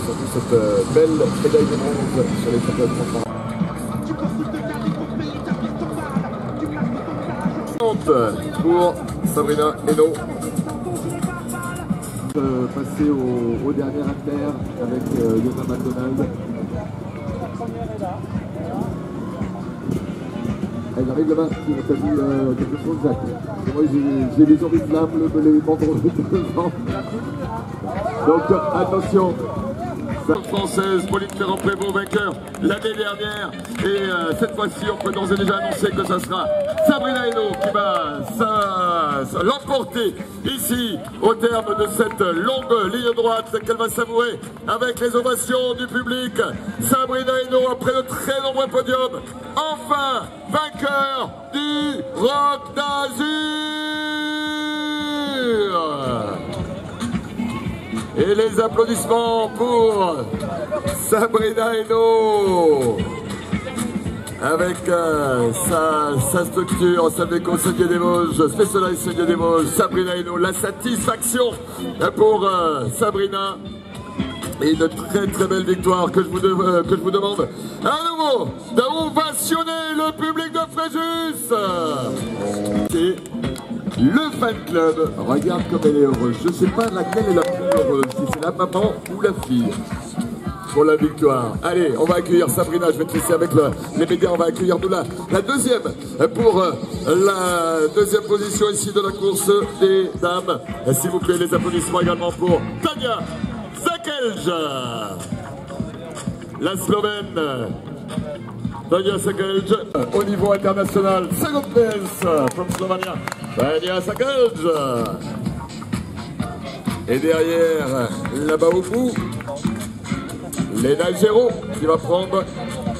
surtout cette belle médaille de bronze sur les championnats de France. Pour Sabrina Hainaut. Passer au dernier affaire avec Yona McDonald. Elle arrive là-bas, tu as vu quelque chose, Jacques? Moi j'ai les oriflammes, les banderoles devant. Donc attention. Française, Pauline Ferrand-Prévot, vainqueur l'année dernière. Et cette fois-ci, on peut d'ores et déjà annoncer que ça sera Sabrina Hainaut qui va l'emporter ici au terme de cette longue ligne droite qu'elle va savourer avec les ovations du public. Sabrina Hainaut, après de très nombreux podiums, enfin vainqueur du Rock d'Azur. Et les applaudissements pour Sabrina Hainaut avec sa structure, sa déco Seigneur des Vosges, Specialized Seigneur des Vosges, Sabrina Hainaut, la satisfaction pour Sabrina et une très très belle victoire que je vous demande à nouveau d'ovationner le public de Fréjus. Le fan club, regarde comme elle est heureuse. Je ne sais pas laquelle est la plus heureuse, si c'est la maman ou la fille pour la victoire. Allez, on va accueillir Sabrina, je vais te laisser avec les médias, on va accueillir nous la deuxième pour la deuxième position ici de la course des dames. S'il vous plaît, les applaudissements également pour Tanja Sakelj, la Slovène. Tanja Sakelj, au niveau international, second place from Slovenia, Tanja Sakelj. Et derrière, là-bas au bout, Léna Géraud qui va prendre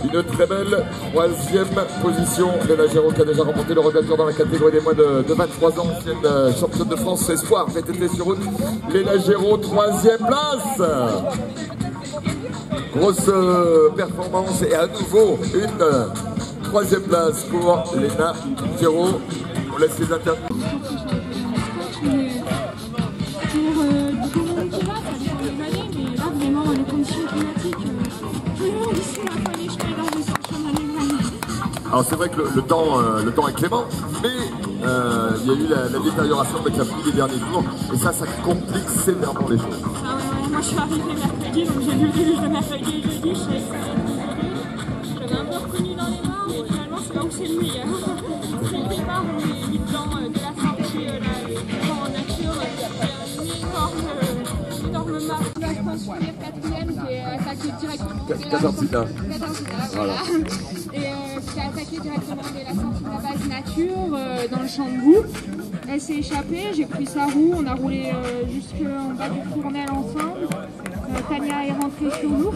une très belle troisième position. Léna Géraud qui a déjà remporté le regagneur dans la catégorie des moins de 23 ans, ancienne championne de France espoir, VTT sur route. Léna Géraud, troisième place. Grosse performance et à nouveau une troisième place pour Léna Géraud. On laisse les interviews. Alors c'est vrai que le temps est clément, mais il y a eu la détérioration avec la pluie des derniers jours, et ça complique sévèrement les choses. Ah ouais, moi je suis arrivée mercredi, donc j'ai vu le mercredi et jeudi, je l'avais un peu reconnu dans les mains, mais finalement c'est là où c'est le meilleur. C'est le départ où les plans de la sortie, les plans en nature, une énorme marque. Je pense que je suis quatrième, j'ai attaqué directement. Katarzyna. Voilà. Et j'ai attaqué directement dès la sortie de la base nature dans le champ de boue. Elle s'est échappée, j'ai pris sa roue, on a roulé jusqu'en bas du fournel ensemble. Tania est rentrée sur nous.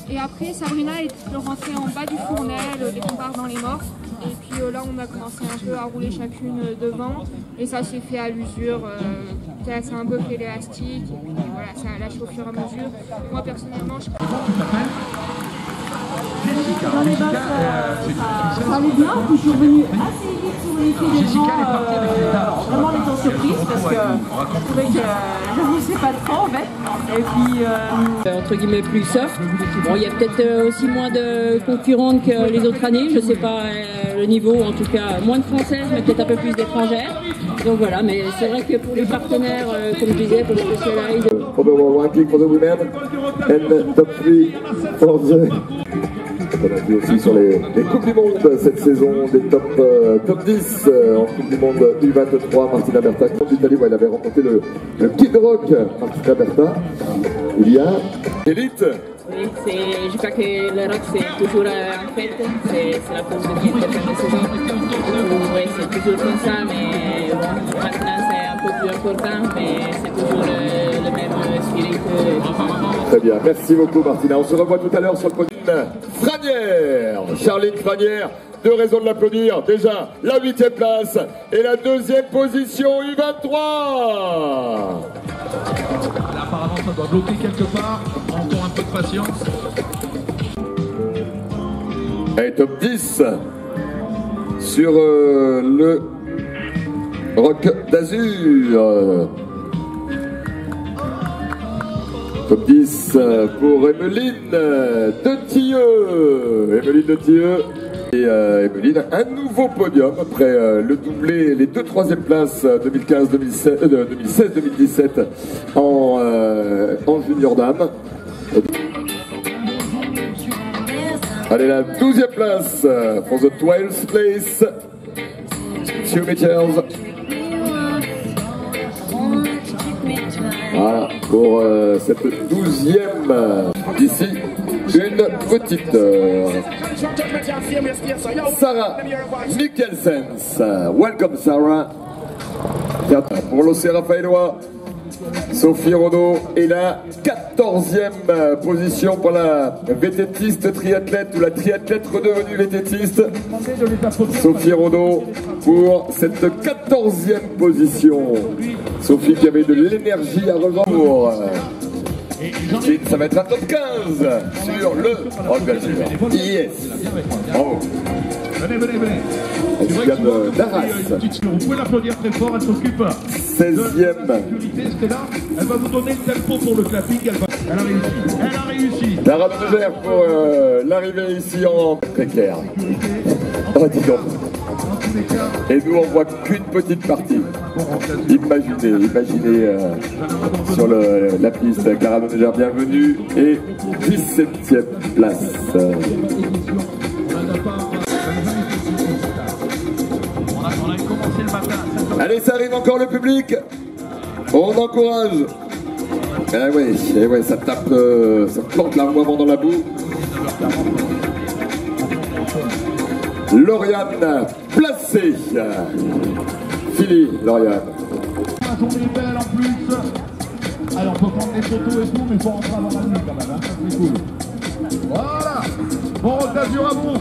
Et après, Sabrina est rentrée en bas du fournel, les bombards dans les morts. Et puis là, on a commencé un peu à rouler chacune devant. Et ça s'est fait à l'usure. Ça s'est un peu fait l'élastique. Et puis voilà, ça a lâché au fur et à mesure. Moi, personnellement, je... Dans les basses, ça allait bien, puis je suis revenue assez vite sur les pieds des gens, vraiment en étant surprise parce que je trouvais que je ne sais pas trop en fait. Et puis entre guillemets plus soft. Bon, il y a peut-être aussi moins de concurrentes que les autres années, je sais pas le niveau, en tout cas moins de françaises, mais peut-être un peu plus d'étrangères. Donc voilà, mais c'est vrai que pour les partenaires, comme je disais, pour les Specialized. For the world ranking for the women and top 3 for the... On a vu aussi sur les Coupes du Monde cette saison, des top 10 en Coupe du Monde U23, Martina Berta. D'Italie, où elle avait remporté le Kid Rock, Martina Berta. Il y a Élite. Oui, je crois que le rock c'est toujours en fait, c'est la course qui est de fin de saison. Oui, c'est toujours comme ça, mais bon, maintenant c'est un peu plus important, mais c'est toujours le même spirit que... Très bien, merci beaucoup Martina. On se revoit tout à l'heure sur le podium. Franière, Charline Franière, deux raisons de l'applaudir. Déjà, la 8e place et la 2e position U23. Là, apparemment, ça doit bloquer quelque part. Encore un peu de patience. Et top 10 sur le Rock d'Azur. Top 10 pour Emeline de Thieux. Emeline de Thieux. Et Emeline, un nouveau podium après le doublé, les 2 troisième places 2016-2017 en junior dame. Allez, la 12e place for the 12th place. 2 meters. Voilà, pour cette 12e. Ici, une petite heure. Sarah Mikkelsens. Welcome, Sarah. Pour l'Océan Raphaélois, Sophie Renaud est la 14e position pour la vététiste triathlète ou la triathlète redevenue vététiste. Sophie Renaud pour cette 14e position. Sophie qui avait de l'énergie à revendre. Ça va être un top 15 sur le rock d'Azur. Yes. Bravo. Venez. Elle vient d'Arras. Vous pouvez l'applaudir très fort, elle s'occupe. 16e. Elle va vous donner le tempo pour le clapping. Elle a réussi. Lara Nevers pour l'arrivée ici en précaire. Oh, dis donc. Et nous on voit qu'une petite partie. Imaginez sur la piste. Lara Nevers, bienvenue. Et 17e place. Allez, ça arrive encore le public. On encourage. Eh ouais, ça tape, ça plante l'armoiement dans la boue. Lauriane placée. Philly, Lauriane. La journée est belle en plus. Alors, on peut prendre des photos et tout, mais il faut rentrer avant la nuit quand même. Hein. C'est cool. Voilà. Bon, rock d'Azur à vous.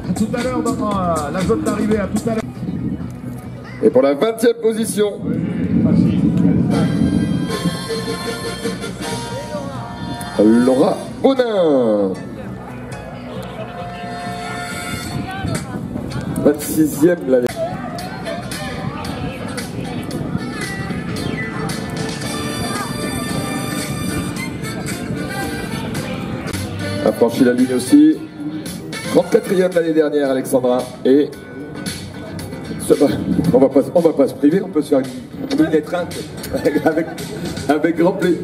À tout à l'heure dans la zone d'arrivée. À tout à l'heure. Et pour la 20e position. Oui, facile. Laura Bonin. 26e l'année. A franchi la ligne aussi. 34e l'année dernière, Alexandra. Et on va pas se priver, on peut se faire une étreinte avec grand plaisir.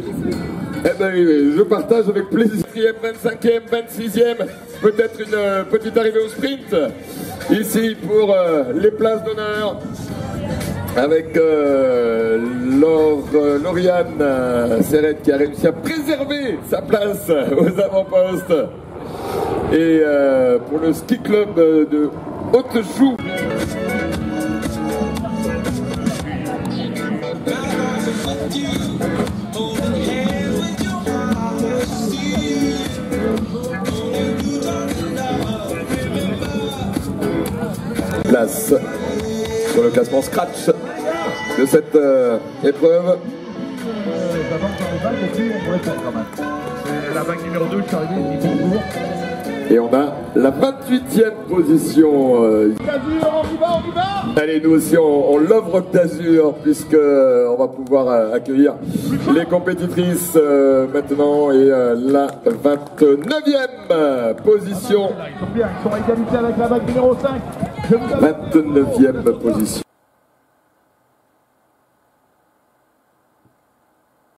Eh ben oui, je partage avec plaisir. 25e, 26e, peut-être une petite arrivée au sprint. Ici pour les places d'honneur. Avec Lauriane Serrette qui a réussi à préserver sa place aux avant-postes. Et pour le ski club de Haute-Joux. Place sur le classement scratch de cette épreuve. C'est la vague numéro 2, je suis arrivé, il dit bonjour. Et on a la 28e position. D'Azur, on y va. Allez, nous aussi on love Rock d'Azur puisque on va pouvoir accueillir les compétitrices maintenant et la 29e position. Ils sont bien, ils sont à égalité avec la vague numéro 5. 29e position.